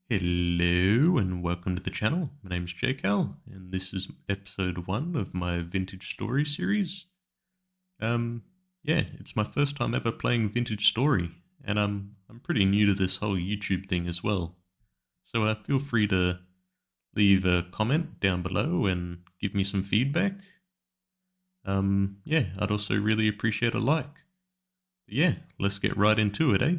Hello and welcome to the channel. My name's JCal and this is episode 1 of my vintage story series. Um yeah, it's my first time ever playing vintage story and I'm pretty new to this whole YouTube thing as well. So feel free to leave a comment down below and give me some feedback. Yeah, I'd also really appreciate a like. But yeah, let's get right into it, eh?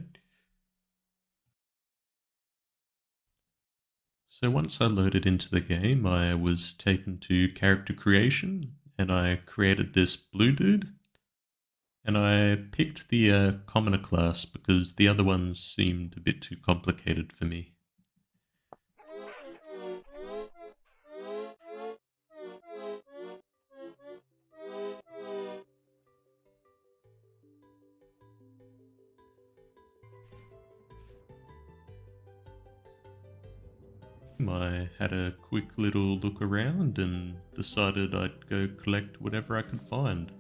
So once I loaded into the game, I was taken to character creation, and I created this blue dude, and I picked the commoner class because the other ones seemed a bit too complicated for me. I had a quick little look around and decided I'd go collect whatever I could find.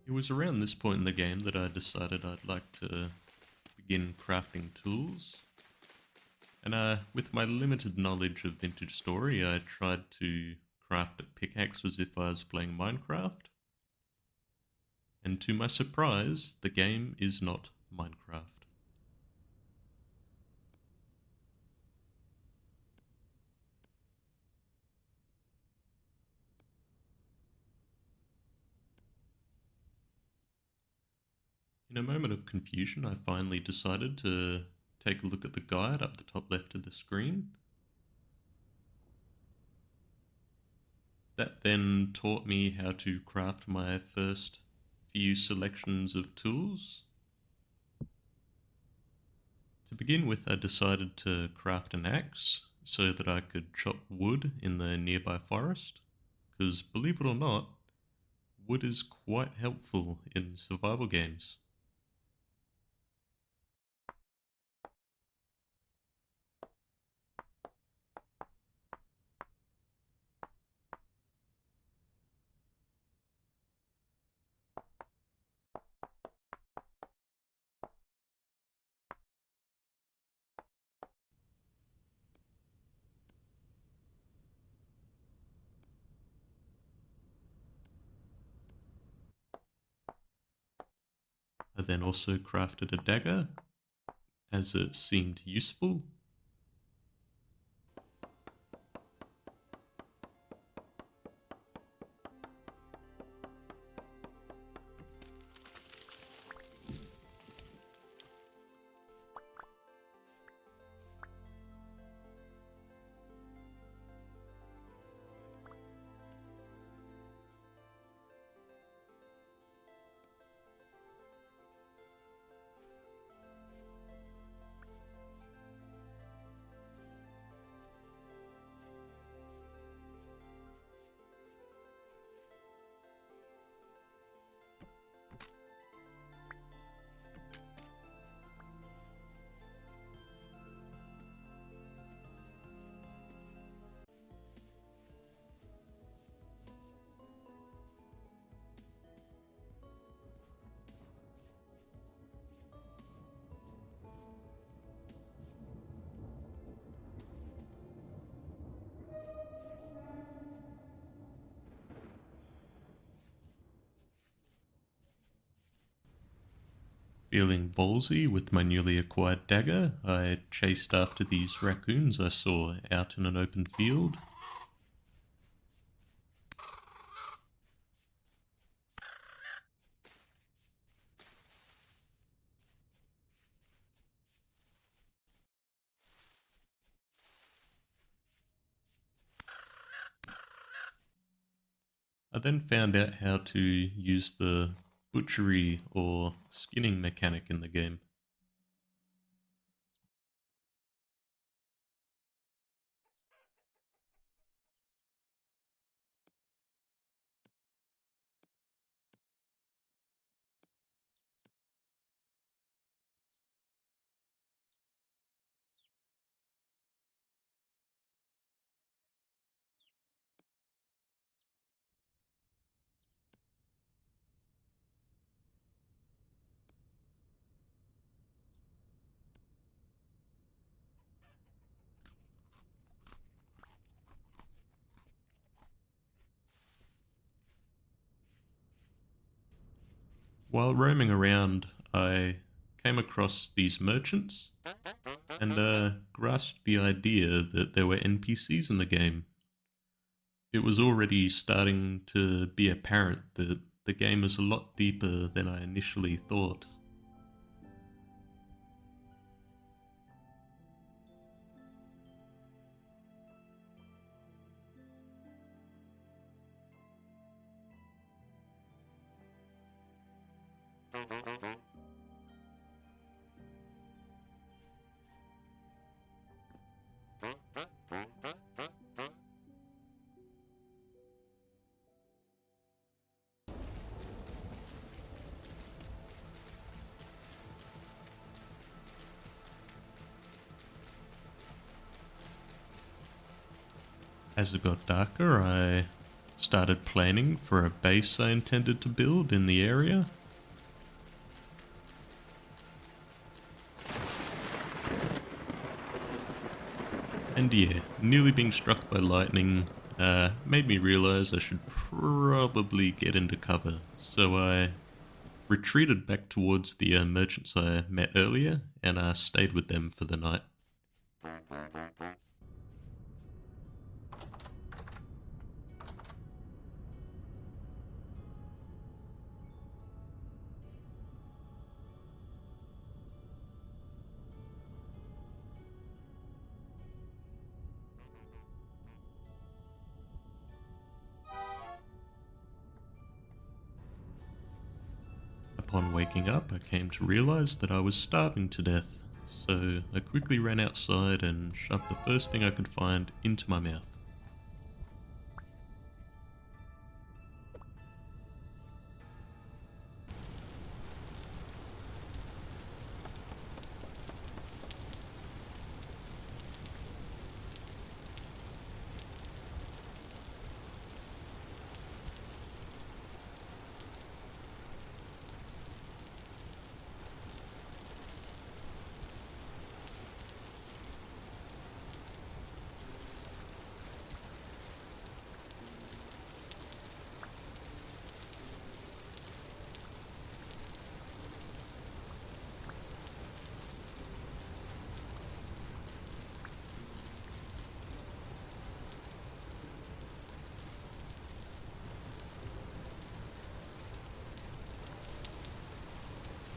It was around this point in the game that I decided I'd like to begin crafting tools. And with my limited knowledge of vintage story, I tried to craft a pickaxe as if I was playing Minecraft. And to my surprise, the game is not Minecraft. In a moment of confusion, I finally decided to take a look at the guide up the top left of the screen. That then taught me how to craft my first few selections of tools. To begin with, I decided to craft an axe so that I could chop wood in the nearby forest, because believe it or not, wood is quite helpful in survival games. I then also crafted a dagger as it seemed useful. Feeling ballsy with my newly acquired dagger, I chased after these raccoons I saw out in an open field. I then found out how to use the butchery or skinning mechanic in the game. While roaming around, I came across these merchants and grasped the idea that there were NPCs in the game. It was already starting to be apparent that the game is a lot deeper than I initially thought. As it got darker, I started planning for a base I intended to build in the area. And yeah, nearly being struck by lightning made me realize I should probably get into cover. So I retreated back towards the merchants I met earlier and stayed with them for the night. Upon waking up, I came to realize that I was starving to death, so I quickly ran outside and shoved the first thing I could find into my mouth.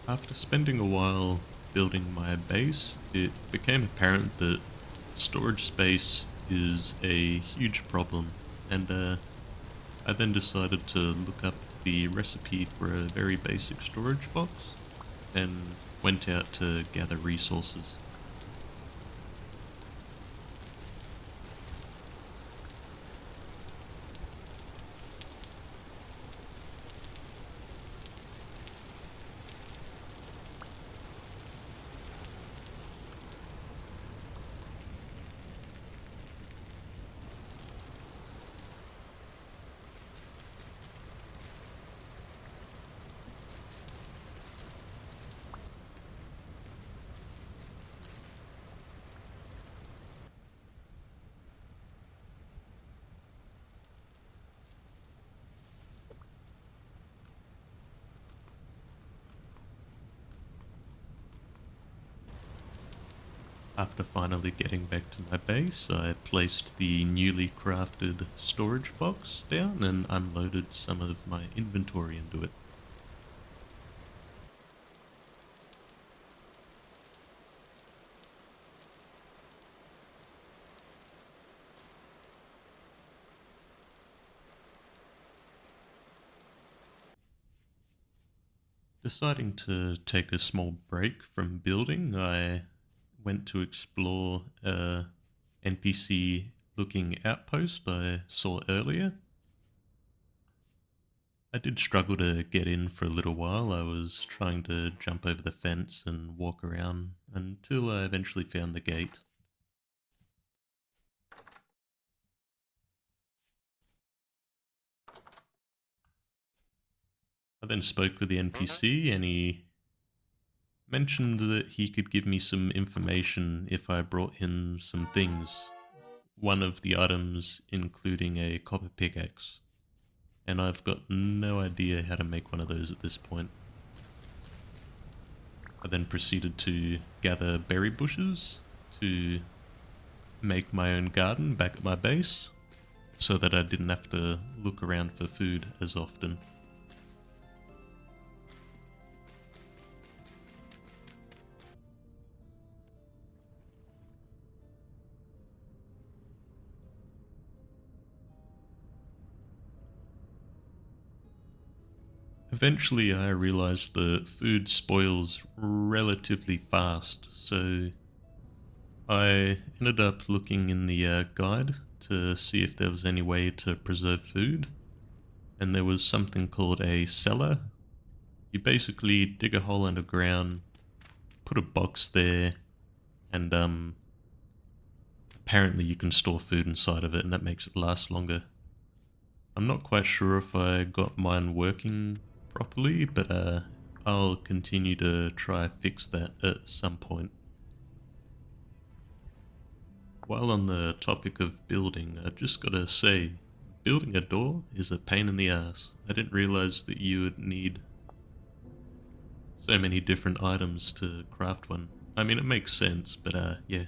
After spending a while building my base, it became apparent that storage space is a huge problem, and I then decided to look up the recipe for a very basic storage box and went out to gather resources. After finally getting back to my base, I placed the newly crafted storage box down and unloaded some of my inventory into it. deciding to take a small break from building, I went to explore a NPC looking outpost I saw earlier. I did struggle to get in for a little while. I was trying to jump over the fence and walk around until I eventually found the gate. I then spoke with the NPC and he mentioned that he could give me some information if I brought him some things. One of the items including a copper pickaxe. And I've got no idea how to make one of those at this point. I then proceeded to gather berry bushes to make my own garden back at my base so that I didn't have to look around for food as often. Eventually I realized that food spoils relatively fast, so I ended up looking in the guide to see if there was any way to preserve food, and there was something called a cellar. You basically dig a hole underground, put a box there, and apparently you can store food inside of it, and that makes it last longer. I'm not quite sure if I got mine working properly, but I'll continue to try fix that at some point. While on the topic of building, I just gotta say, building a door is a pain in the ass. I didn't realize that you would need so many different items to craft one. I mean, it makes sense, but yeah.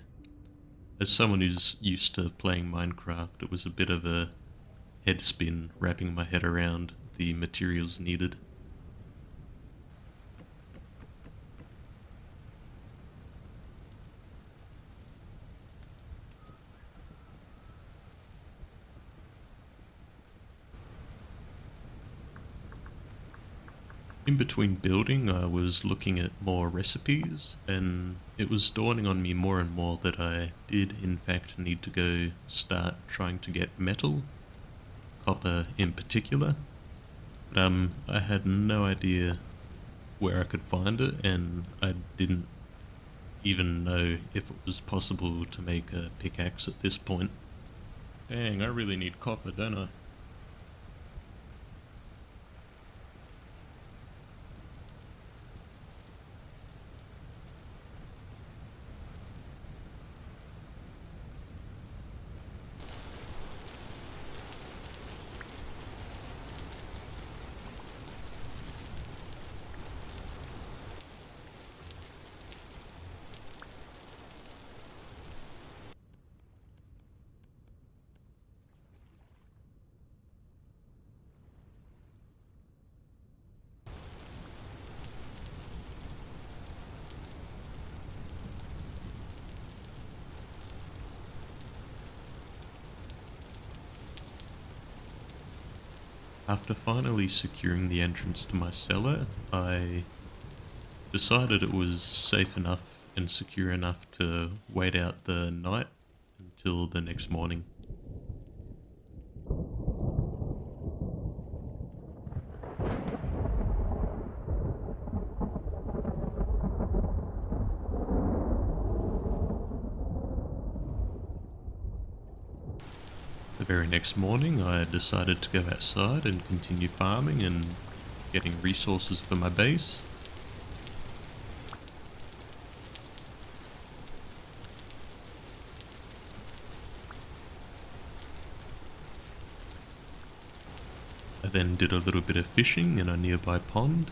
As someone who's used to playing Minecraft, it was a bit of a head spin wrapping my head around the materials needed. In between building, I was looking at more recipes, and it was dawning on me more and more that I did in fact need to go start trying to get metal, copper in particular. But I had no idea where I could find it, and I didn't even know if it was possible to make a pickaxe at this point. Dang, I really need copper, don't I? After finally securing the entrance to my cellar, I decided it was safe enough and secure enough to wait out the night until the next morning. The very next morning, I decided to go outside and continue farming and getting resources for my base. I then did a little bit of fishing in a nearby pond.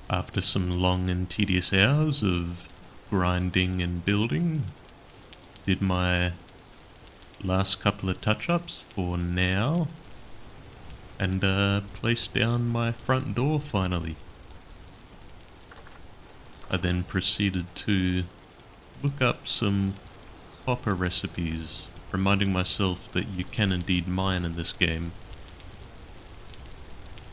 After some long and tedious hours of grinding and building, did my last couple of touch-ups for now, and placed down my front door finally. I then proceeded to look up some copper recipes, reminding myself that you can indeed mine in this game.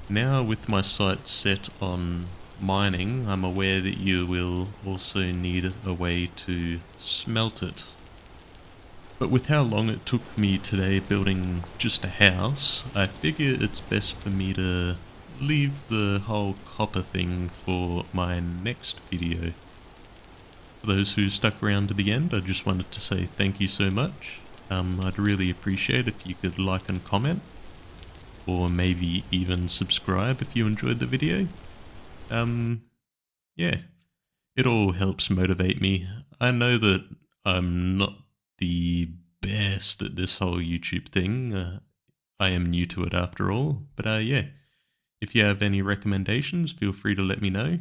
Now with my sights set on mining, I'm aware that you will also need a way to smelt it. But with how long it took me today building just a house, I figure it's best for me to leave the whole copper thing for my next video. For those who stuck around to the end, I just wanted to say thank you so much. I'd really appreciate if you could like and comment, or maybe even subscribe if you enjoyed the video. Yeah, it all helps motivate me. I know that I'm not the best at this whole YouTube thing. I am new to it after all, but yeah, if you have any recommendations, feel free to let me know.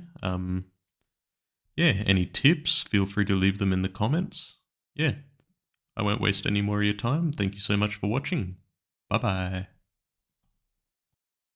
Yeah, any tips, feel free to leave them in the comments. Yeah, I won't waste any more of your time. Thank you so much for watching. Bye bye.